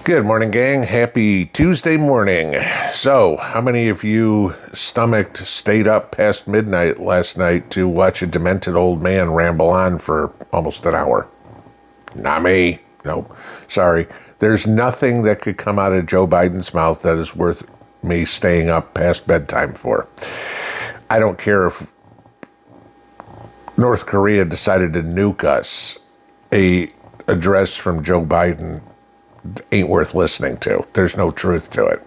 Good morning, gang. Happy Tuesday morning. So, how many of you stayed up past midnight last night to watch a demented old man ramble on for almost an hour? Not me. Nope. Sorry. There's nothing that could come out of Joe Biden's mouth that is worth me staying up past bedtime for. I don't care if North Korea decided to nuke us. A address from Joe Biden ain't worth listening to. There's no truth to it.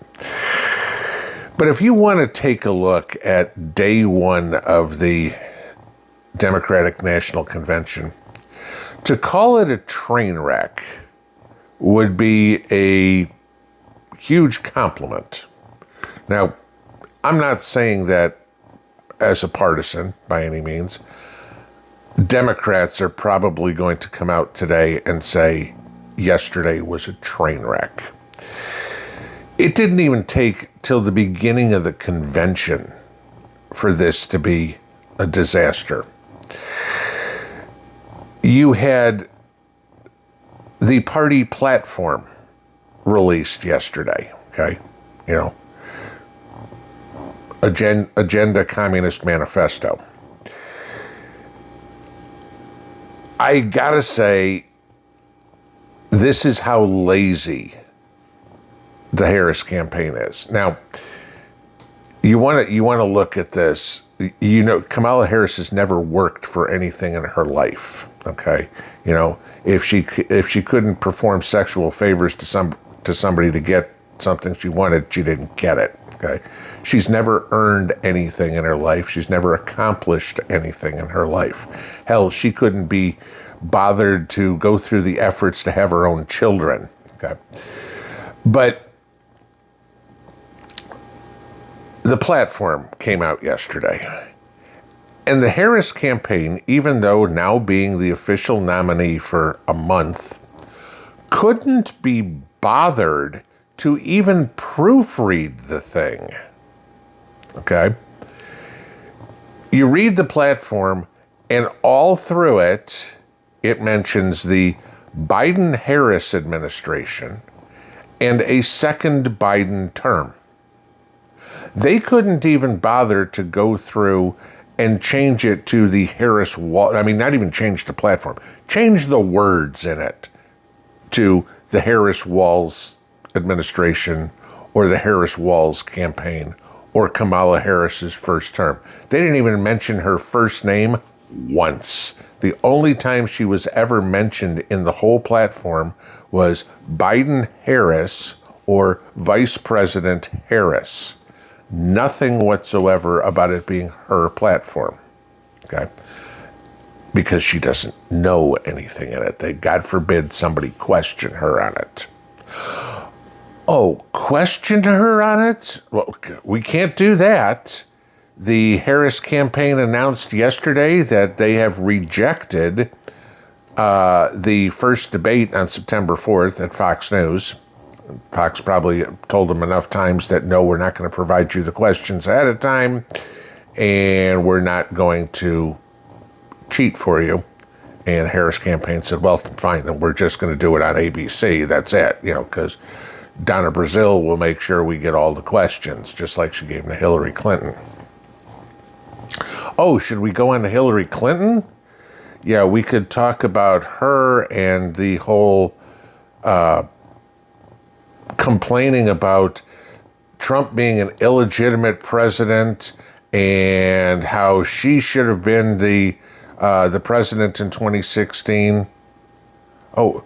But if you want to take a look at day one of the Democratic National Convention, to call it a train wreck would be a huge compliment. Now, I'm not saying that as a partisan by any means. Democrats are probably going to come out today and say, yesterday was a train wreck. It didn't even take till the beginning of the convention for this to be a disaster. You had the party platform released yesterday, okay? You know, Agenda Communist Manifesto. I gotta say, this is how lazy the Harris campaign is. Now, you want to look at this. You know, Kamala Harris has never worked for anything in her life. Okay, you know, if she couldn't perform sexual favors to somebody to get something she wanted, she didn't get it. Okay, she's never earned anything in her life. She's never accomplished anything in her life. Hell, she couldn't be bothered to go through the efforts to have her own children. Okay, but the platform came out yesterday, and the Harris campaign, even though now being the official nominee for a month, couldn't be bothered to even proofread the thing. Okay, you read the platform, and all through it, it mentions the Biden-Harris administration and a second Biden term. They couldn't even bother to go through and change it to the Harris wall. I mean, not even change the platform. Change the words in it to the Harris-Walz administration or the Harris-Walz campaign or Kamala Harris's first term. They didn't even mention her first name once. The only time she was ever mentioned in the whole platform was Biden-Harris or Vice President Harris. Nothing whatsoever about it being her platform, okay? Because she doesn't know anything in it. God forbid somebody question her on it. Oh, question her on it? Well, we can't do that. The Harris campaign announced yesterday that they have rejected the first debate on September 4th at Fox News. Fox probably told them enough times that, no, we're not going to provide you the questions ahead of time, and we're not going to cheat for you. And the Harris campaign said, well, fine, then we're just going to do it on ABC. That's it, you know, because Donna Brazile will make sure we get all the questions, just like she gave them to Hillary Clinton. Oh, should we go on to Hillary Clinton? Yeah, we could talk about her and the whole complaining about Trump being an illegitimate president and how she should have been the president in 2016. Oh,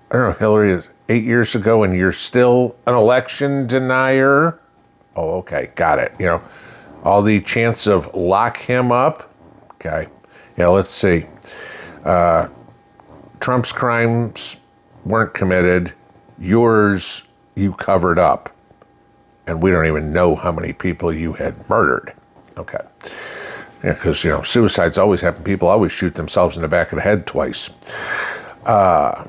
I don't know, Hillary, 8 years ago, and you're still an election denier? Oh, okay, got it. You know, all the chants of lock him up. Okay, yeah, let's see. Trump's crimes weren't committed. Yours, you covered up. And we don't even know how many people you had murdered. Okay. Yeah, because, you know, suicides always happen. People always shoot themselves in the back of the head twice. Right,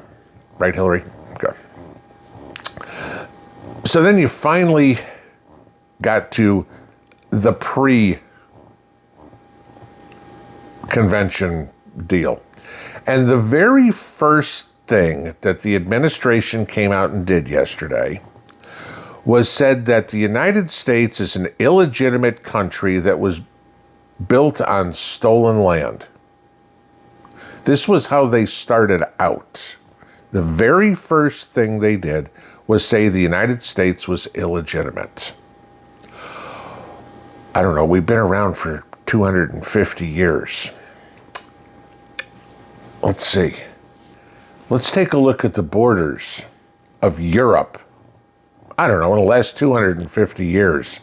Hillary? Okay. So then you finally got to the pre-convention deal. And the very first thing that the administration came out and did yesterday was said that the United States is an illegitimate country that was built on stolen land. This was how they started out. The very first thing they did was say the United States was illegitimate. I don't know, we've been around for 250 years. Let's see. Let's take a look at the borders of Europe. I don't know, in the last 250 years.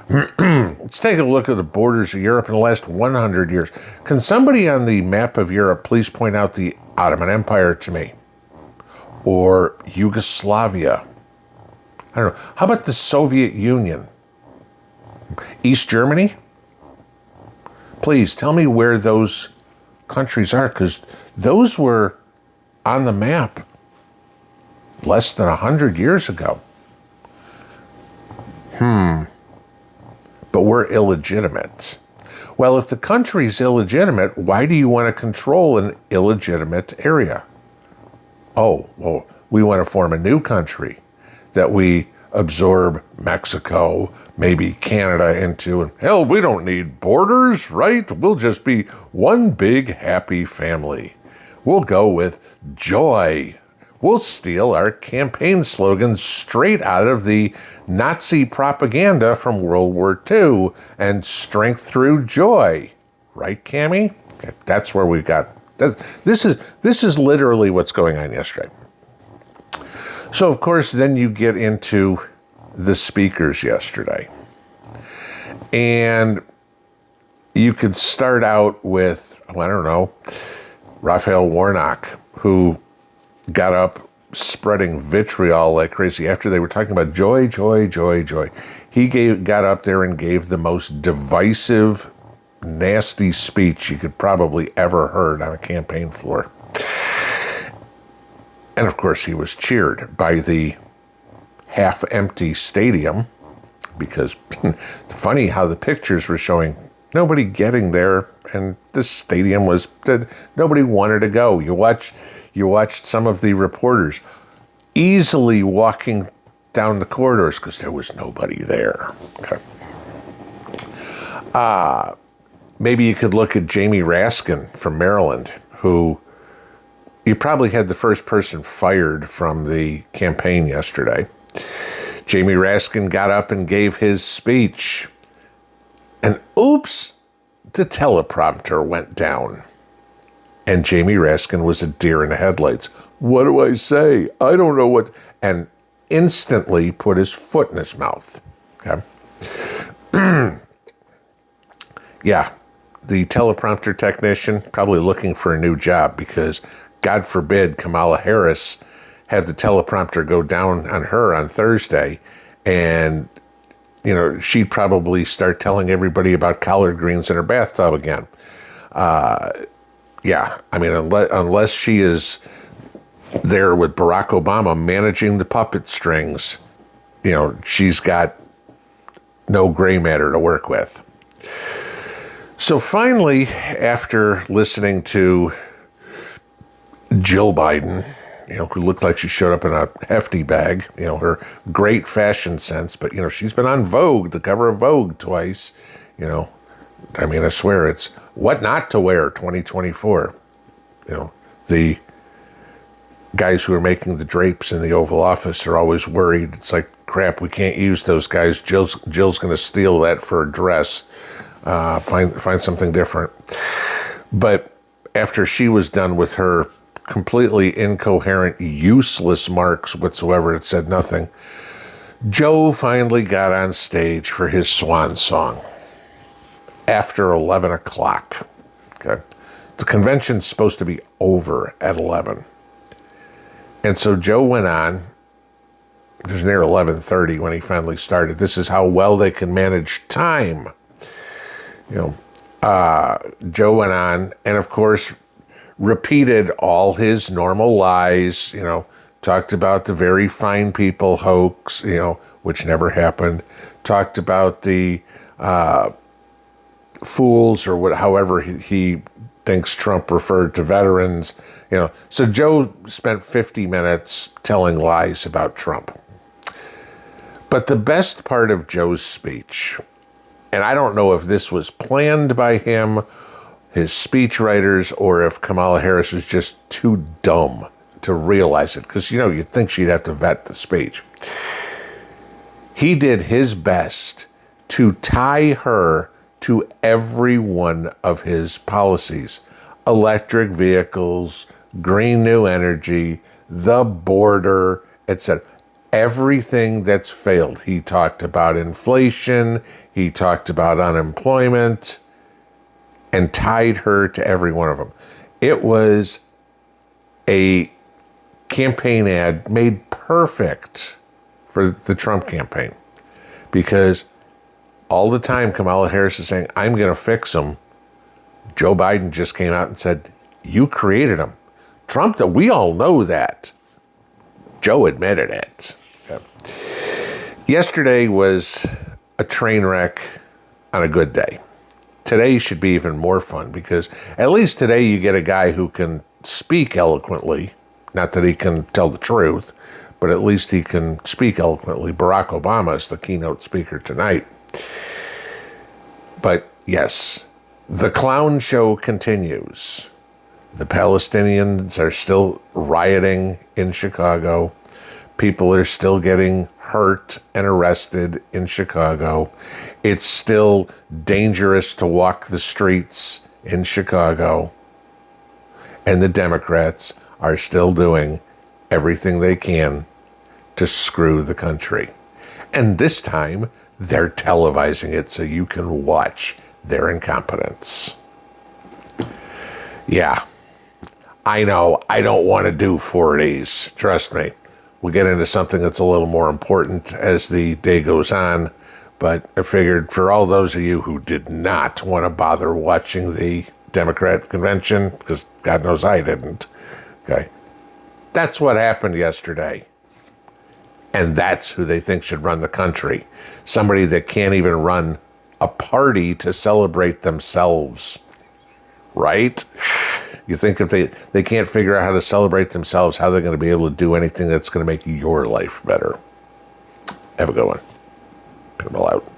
Let's take a look at the borders of Europe in the last 100 years. Can somebody on the map of Europe please point out the Ottoman Empire to me? Or Yugoslavia? I don't know. How about the Soviet Union? East Germany? Please tell me where those countries are, because those were on the map less than 100 years ago. But we're illegitimate. Well, if the country's illegitimate, why do you want to control an illegitimate area? Oh, well, we want to form a new country that we absorb Mexico, maybe Canada into, and hell, we don't need borders, right? We'll just be one big happy family. We'll go with joy. We'll steal our campaign slogan straight out of the Nazi propaganda from World War II and strength through joy. Right, Cammie? Okay, that's where we got. This is literally what's going on yesterday. So, of course, then you get into the speakers yesterday. And you could start out with, I don't know, Raphael Warnock, who got up spreading vitriol like crazy after they were talking about joy, joy, joy, joy. He got up there and gave the most divisive, nasty speech you could probably ever heard on a campaign floor. And of course, he was cheered by the half-empty stadium because funny how the pictures were showing nobody getting there, and the stadium was dead. Nobody wanted to go. You watched some of the reporters easily walking down the corridors because there was nobody there. Okay. Maybe you could look at Jamie Raskin from Maryland, who you probably had the first person fired from the campaign yesterday. Jamie Raskin got up and gave his speech. And oops, the teleprompter went down. And Jamie Raskin was a deer in the headlights. What do I say? I don't know what. And instantly put his foot in his mouth. Okay. Yeah, the teleprompter technician probably looking for a new job because God forbid Kamala Harris had the teleprompter go down on her on Thursday, and she'd probably start telling everybody about collard greens in her bathtub again. Yeah, I mean, unless she is there with Barack Obama managing the puppet strings, she's got no gray matter to work with. So finally, after listening to Jill Biden, who looked like she showed up in a hefty bag, her great fashion sense, but, she's been on Vogue, the cover of Vogue twice, I mean, I swear it's what not to wear 2024. The guys who are making the drapes in the Oval Office are always worried. It's like, crap, we can't use those guys. Jill's going to steal that for a dress. Find something different. But after she was done with her completely incoherent, useless marks whatsoever, it said nothing, Joe finally got on stage for his swan song after 11 o'clock. Okay. The convention's supposed to be over at 11. And so Joe went on. It was near 11:30 when he finally started. This is how well they can manage time. Joe went on and, of course, repeated all his normal lies, talked about the very fine people hoax, which never happened, talked about the fools or however he thinks Trump referred to veterans, So Joe spent 50 minutes telling lies about Trump. But the best part of Joe's speech, and I don't know if this was planned by him, his speechwriters, or if Kamala Harris was just too dumb to realize it, because, you'd think she'd have to vet the speech. He did his best to tie her to every one of his policies. Electric vehicles, green new energy, the border, etc. Everything that's failed. He talked about inflation, he talked about unemployment, and tied her to every one of them. It was a campaign ad made perfect for the Trump campaign, because all the time Kamala Harris is saying, I'm going to fix them. Joe Biden just came out and said, you created them. Trump, we all know that. Joe admitted it. Yeah. Yesterday was a train wreck on a good day. Today should be even more fun, because at least today you get a guy who can speak eloquently. Not that he can tell the truth, but at least he can speak eloquently. Barack Obama is the keynote speaker tonight. But yes, the clown show continues. The Palestinians are still rioting in Chicago. People are still getting hurt and arrested in Chicago. It's still dangerous to walk the streets in Chicago. And the Democrats are still doing everything they can to screw the country. And this time, they're televising it so you can watch their incompetence. Yeah, I know, I don't want to do 40s. Trust me. We'll get into something that's a little more important as the day goes on. But I figured for all those of you who did not want to bother watching the Democrat convention, because God knows I didn't, okay, that's what happened yesterday. And that's who they think should run the country. Somebody that can't even run a party to celebrate themselves, right? You think if they can't figure out how to celebrate themselves, how they're going to be able to do anything that's going to make your life better. Have a good one. Pinball out.